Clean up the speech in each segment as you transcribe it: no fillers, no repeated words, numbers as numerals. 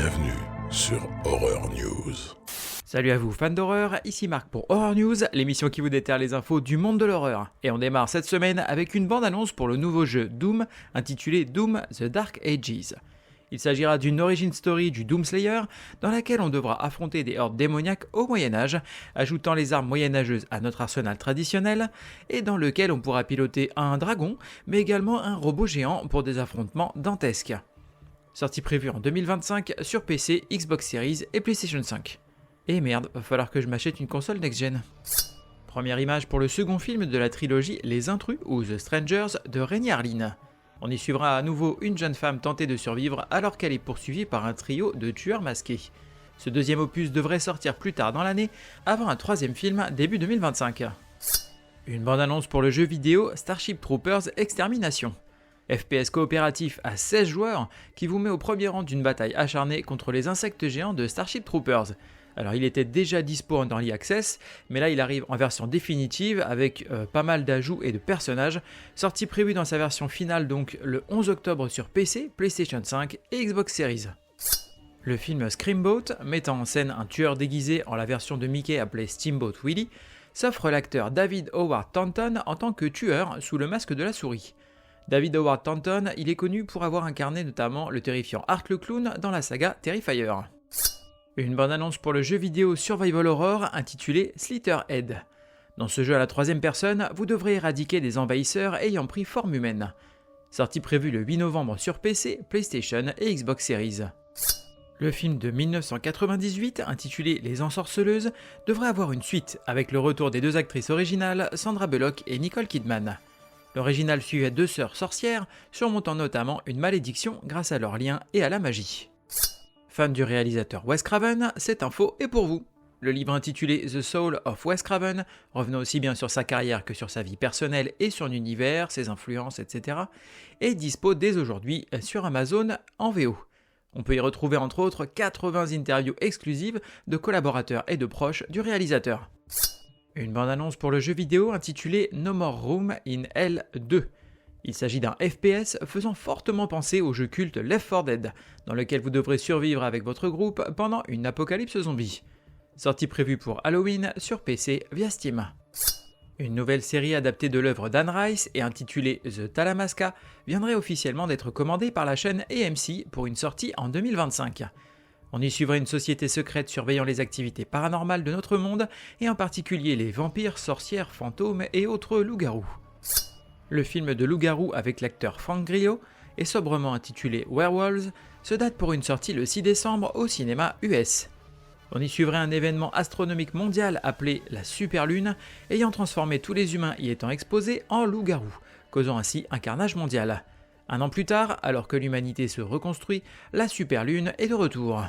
Bienvenue sur Horror News. Salut à vous fans d'horreur, ici Marc pour Horror News, l'émission qui vous déterre les infos du monde de l'horreur. Et on démarre cette semaine avec une bande-annonce pour le nouveau jeu Doom, intitulé Doom The Dark Ages. Il s'agira d'une origin story du Doom Slayer, dans laquelle on devra affronter des hordes démoniaques au Moyen-Âge, ajoutant les armes moyenâgeuses à notre arsenal traditionnel, et dans lequel on pourra piloter un dragon, mais également un robot géant pour des affrontements dantesques. Sortie prévue en 2025 sur PC, Xbox Series et PlayStation 5. Et merde, va falloir que je m'achète une console next-gen. Première image pour le second film de la trilogie Les Intrus ou The Strangers de Renny Harlin. On y suivra à nouveau une jeune femme tenter de survivre alors qu'elle est poursuivie par un trio de tueurs masqués. Ce deuxième opus devrait sortir plus tard dans l'année, avant un troisième film début 2025. Une bande-annonce pour le jeu vidéo Starship Troopers Extermination. FPS coopératif à 16 joueurs qui vous met au premier rang d'une bataille acharnée contre les insectes géants de Starship Troopers. Alors il était déjà dispo en Early Access, mais là il arrive en version définitive avec pas mal d'ajouts et de personnages, sortie prévue dans sa version finale donc le 11 octobre sur PC, PlayStation 5 et Xbox Series. Le film Screamboat, mettant en scène un tueur déguisé en la version de Mickey appelée Steamboat Willie, s'offre l'acteur David Howard Thornton en tant que tueur sous le masque de la souris. David Howard Thornton, il est connu pour avoir incarné notamment le terrifiant Art le Clown dans la saga Terrifier. Une bande-annonce pour le jeu vidéo Survival Horror intitulé Slitherhead. Dans ce jeu à la troisième personne, vous devrez éradiquer des envahisseurs ayant pris forme humaine. Sortie prévue le 8 novembre sur PC, PlayStation et Xbox Series. Le film de 1998, intitulé Les Ensorceleuses, devrait avoir une suite avec le retour des deux actrices originales, Sandra Bullock et Nicole Kidman. L'original suivait deux sœurs sorcières, surmontant notamment une malédiction grâce à leur lien et à la magie. Fan du réalisateur Wes Craven, cette info est pour vous. Le livre intitulé The Soul of Wes Craven, revenant aussi bien sur sa carrière que sur sa vie personnelle et son univers, ses influences, etc., est dispo dès aujourd'hui sur Amazon en VO. On peut y retrouver entre autres 80 interviews exclusives de collaborateurs et de proches du réalisateur. Une bande-annonce pour le jeu vidéo intitulé No More Room in Hell 2. Il s'agit d'un FPS faisant fortement penser au jeu culte Left 4 Dead, dans lequel vous devrez survivre avec votre groupe pendant une apocalypse zombie. Sortie prévue pour Halloween sur PC via Steam. Une nouvelle série adaptée de l'œuvre d'Anne Rice et intitulée The Talamasca viendrait officiellement d'être commandée par la chaîne AMC pour une sortie en 2025. On y suivrait une société secrète surveillant les activités paranormales de notre monde, et en particulier les vampires, sorcières, fantômes et autres loups-garous. Le film de loup-garou avec l'acteur Frank Grillo, et sobrement intitulé Werewolves, se date pour une sortie le 6 décembre au cinéma US. On y suivrait un événement astronomique mondial appelé la Superlune, ayant transformé tous les humains y étant exposés en loups-garous, causant ainsi un carnage mondial. Un an plus tard, alors que l'humanité se reconstruit, la Superlune est de retour.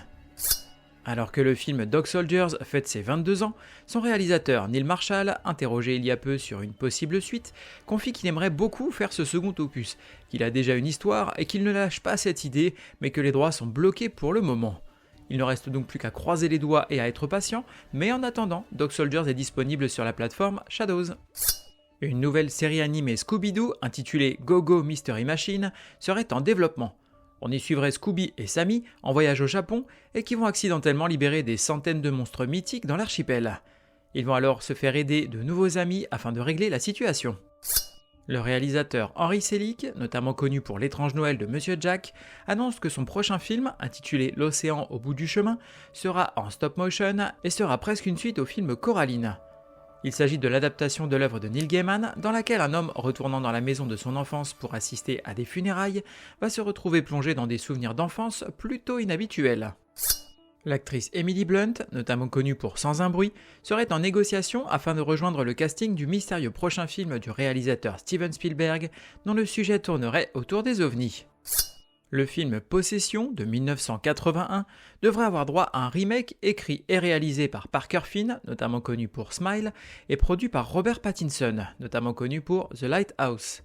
Alors que le film Dog Soldiers fête ses 22 ans, son réalisateur Neil Marshall, interrogé il y a peu sur une possible suite, confie qu'il aimerait beaucoup faire ce second opus, qu'il a déjà une histoire et qu'il ne lâche pas cette idée, mais que les droits sont bloqués pour le moment. Il ne reste donc plus qu'à croiser les doigts et à être patient, mais en attendant, Dog Soldiers est disponible sur la plateforme Shadows. Une nouvelle série animée Scooby-Doo, intitulée Go Go Mystery Machine, serait en développement. On y suivrait Scooby et Sammy en voyage au Japon et qui vont accidentellement libérer des centaines de monstres mythiques dans l'archipel. Ils vont alors se faire aider de nouveaux amis afin de régler la situation. Le réalisateur Henry Selick, notamment connu pour L'étrange Noël de Monsieur Jack, annonce que son prochain film, intitulé L'océan au bout du chemin, sera en stop motion et sera presque une suite au film Coraline. Il s'agit de l'adaptation de l'œuvre de Neil Gaiman, dans laquelle un homme retournant dans la maison de son enfance pour assister à des funérailles va se retrouver plongé dans des souvenirs d'enfance plutôt inhabituels. L'actrice Emily Blunt, notamment connue pour Sans un bruit, serait en négociation afin de rejoindre le casting du mystérieux prochain film du réalisateur Steven Spielberg, dont le sujet tournerait autour des ovnis. Le film Possession de 1981 devrait avoir droit à un remake écrit et réalisé par Parker Finn, notamment connu pour Smile, et produit par Robert Pattinson, notamment connu pour The Lighthouse.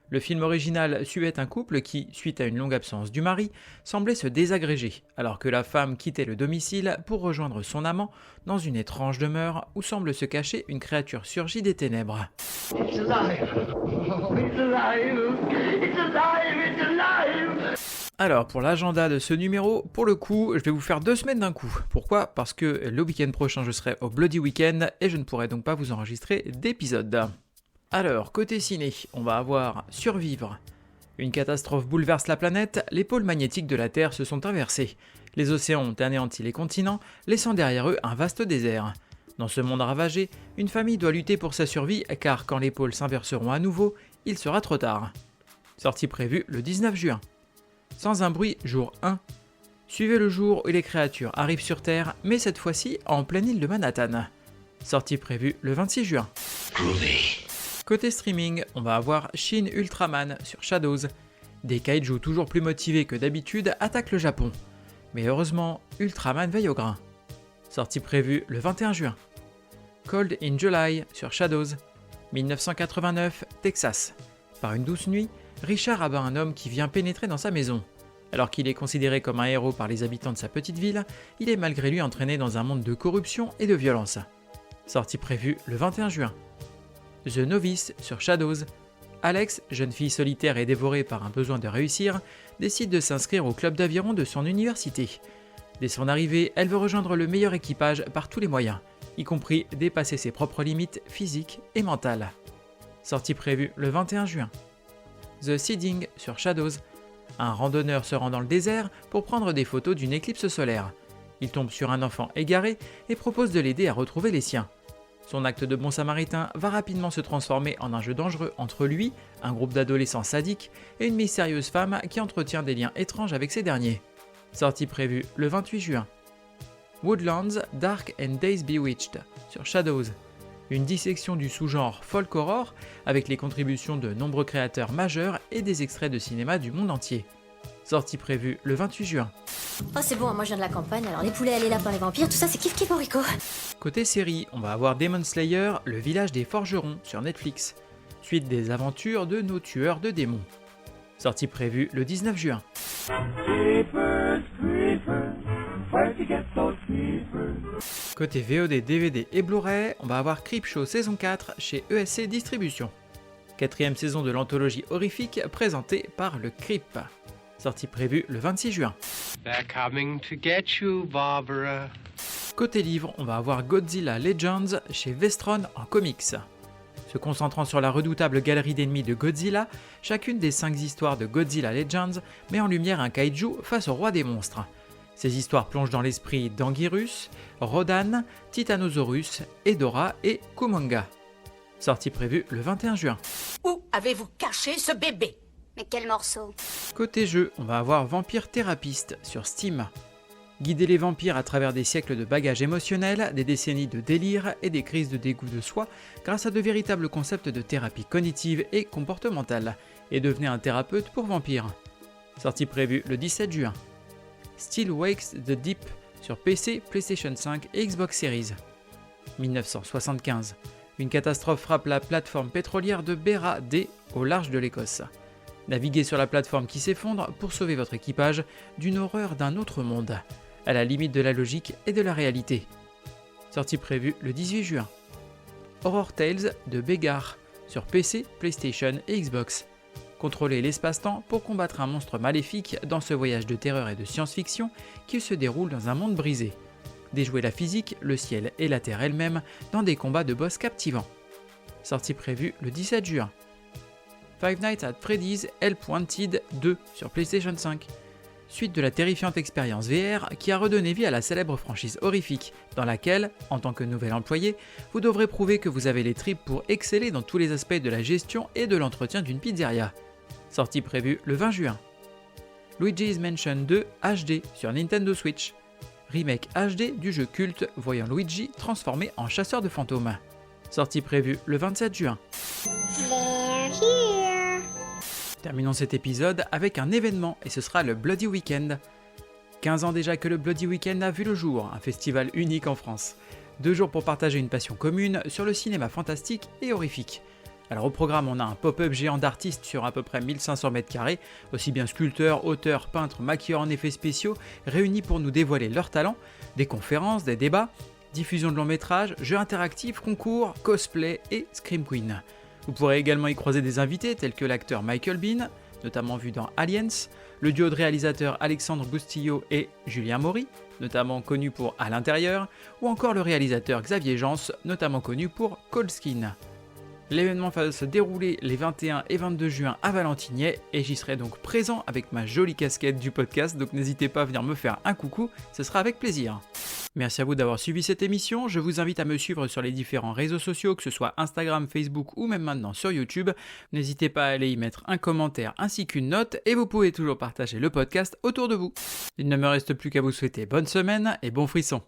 Le film original suivait un couple qui, suite à une longue absence du mari, semblait se désagréger, alors que la femme quittait le domicile pour rejoindre son amant dans une étrange demeure où semble se cacher une créature surgie des ténèbres. It's alive! Oh, it's alive! It's alive! It's alive! Alors, pour l'agenda de ce numéro, pour le coup, je vais vous faire 2 semaines d'un coup. Pourquoi ? Parce que le week-end prochain, je serai au Bloody Weekend et je ne pourrai donc pas vous enregistrer d'épisode. Alors, côté ciné, on va avoir Survivre. Une catastrophe bouleverse la planète, les pôles magnétiques de la Terre se sont inversés. Les océans ont anéanti les continents, laissant derrière eux un vaste désert. Dans ce monde ravagé, une famille doit lutter pour sa survie car quand les pôles s'inverseront à nouveau, il sera trop tard. Sortie prévue le 19 juin. Sans un bruit, jour 1. Suivez le jour où les créatures arrivent sur Terre, mais cette fois-ci en pleine île de Manhattan. Sortie prévue le 26 juin. Côté streaming, on va avoir Shin Ultraman sur Shadows. Des kaijus toujours plus motivés que d'habitude attaquent le Japon. Mais heureusement, Ultraman veille au grain. Sortie prévue le 21 juin. Cold in July sur Shadows. 1989, Texas. Par une douce nuit, Richard abat un homme qui vient pénétrer dans sa maison. Alors qu'il est considéré comme un héros par les habitants de sa petite ville, il est malgré lui entraîné dans un monde de corruption et de violence. Sortie prévue le 21 juin. The Novice sur Shadows. Alex, jeune fille solitaire et dévorée par un besoin de réussir, décide de s'inscrire au club d'aviron de son université. Dès son arrivée, elle veut rejoindre le meilleur équipage par tous les moyens, y compris dépasser ses propres limites physiques et mentales. Sortie prévue le 21 juin. The Seeding sur Shadows. Un randonneur se rend dans le désert pour prendre des photos d'une éclipse solaire. Il tombe sur un enfant égaré et propose de l'aider à retrouver les siens. Son acte de bon samaritain va rapidement se transformer en un jeu dangereux entre lui, un groupe d'adolescents sadiques et une mystérieuse femme qui entretient des liens étranges avec ces derniers. Sortie prévue le 28 juin. Woodlands Dark and Days Bewitched sur Shadows. Une dissection du sous-genre folk horror avec les contributions de nombreux créateurs majeurs et des extraits de cinéma du monde entier. Sortie prévue le 28 juin. Oh c'est bon, moi je viens de la campagne, alors les poulets, les lapins, les vampires, tout ça c'est kiff kiff Rico. Côté série, on va avoir Demon Slayer, le village des forgerons sur Netflix. Suite des aventures de nos tueurs de démons. Sortie prévue le 19 juin. Côté VOD, DVD et Blu-ray, on va avoir Creepshow saison 4 chez ESC Distribution. 4ème saison de l'anthologie horrifique présentée par le Creep. Sortie prévue le 26 juin. They're coming to get you, Barbara. Côté livre, on va avoir Godzilla Legends chez Vestron en comics. Se concentrant sur la redoutable galerie d'ennemis de Godzilla, chacune des 5 histoires de Godzilla Legends met en lumière un kaiju face au roi des monstres. Ces histoires plongent dans l'esprit d'Anguirus, Rodan, Titanosaurus, Hedorah et Kumonga. Sortie prévue le 21 juin. Où avez-vous caché ce bébé? Mais quel morceau? Côté jeu, on va avoir Vampire Therapist sur Steam. Guider les vampires à travers des siècles de bagages émotionnels, des décennies de délire et des crises de dégoût de soi grâce à de véritables concepts de thérapie cognitive et comportementale, et devenez un thérapeute pour vampires. Sortie prévue le 17 juin. Still Wakes the Deep sur PC, PlayStation 5 et Xbox Series. 1975. Une catastrophe frappe la plateforme pétrolière de Beara D au large de l'Écosse. Naviguez sur la plateforme qui s'effondre pour sauver votre équipage d'une horreur d'un autre monde, à la limite de la logique et de la réalité. Sortie prévue le 18 juin. Horror Tales de Begar sur PC, PlayStation et Xbox. Contrôlez l'espace-temps pour combattre un monstre maléfique dans ce voyage de terreur et de science-fiction qui se déroule dans un monde brisé. Déjouez la physique, le ciel et la terre elle-même dans des combats de boss captivants. Sortie prévue le 17 juin. Five Nights at Freddy's Help-Wanted 2 sur PlayStation 5. Suite de la terrifiante expérience VR qui a redonné vie à la célèbre franchise horrifique, dans laquelle, en tant que nouvel employé, vous devrez prouver que vous avez les tripes pour exceller dans tous les aspects de la gestion et de l'entretien d'une pizzeria. Sortie prévue le 20 juin. Luigi's Mansion 2 HD sur Nintendo Switch. Remake HD du jeu culte voyant Luigi transformé en chasseur de fantômes. Sortie prévue le 27 juin. Terminons cet épisode avec un événement et ce sera le Bloody Weekend. 15 ans déjà que le Bloody Weekend a vu le jour, un festival unique en France. 2 jours pour partager une passion commune sur le cinéma fantastique et horrifique. Alors au programme, on a un pop-up géant d'artistes sur à peu près 1500 m², aussi bien sculpteurs, auteurs, peintres, maquilleurs en effets spéciaux, réunis pour nous dévoiler leurs talents, des conférences, des débats, diffusion de longs métrages, jeux interactifs, concours, cosplay et Scream Queen. Vous pourrez également y croiser des invités tels que l'acteur Michael Biehn, notamment vu dans Aliens, Le duo de réalisateurs Alexandre Bustillo et Julien Maury, notamment connu pour À l'intérieur, ou encore le réalisateur Xavier Jans, notamment connu pour Colskin. L'événement va se dérouler les 21 et 22 juin à Valentigney et j'y serai donc présent avec ma jolie casquette du podcast, donc n'hésitez pas à venir me faire un coucou, ce sera avec plaisir. Merci à vous d'avoir suivi cette émission, je vous invite à me suivre sur les différents réseaux sociaux, que ce soit Instagram, Facebook ou même maintenant sur YouTube. N'hésitez pas à aller y mettre un commentaire ainsi qu'une note et vous pouvez toujours partager le podcast autour de vous. Il ne me reste plus qu'à vous souhaiter bonne semaine et bon frisson.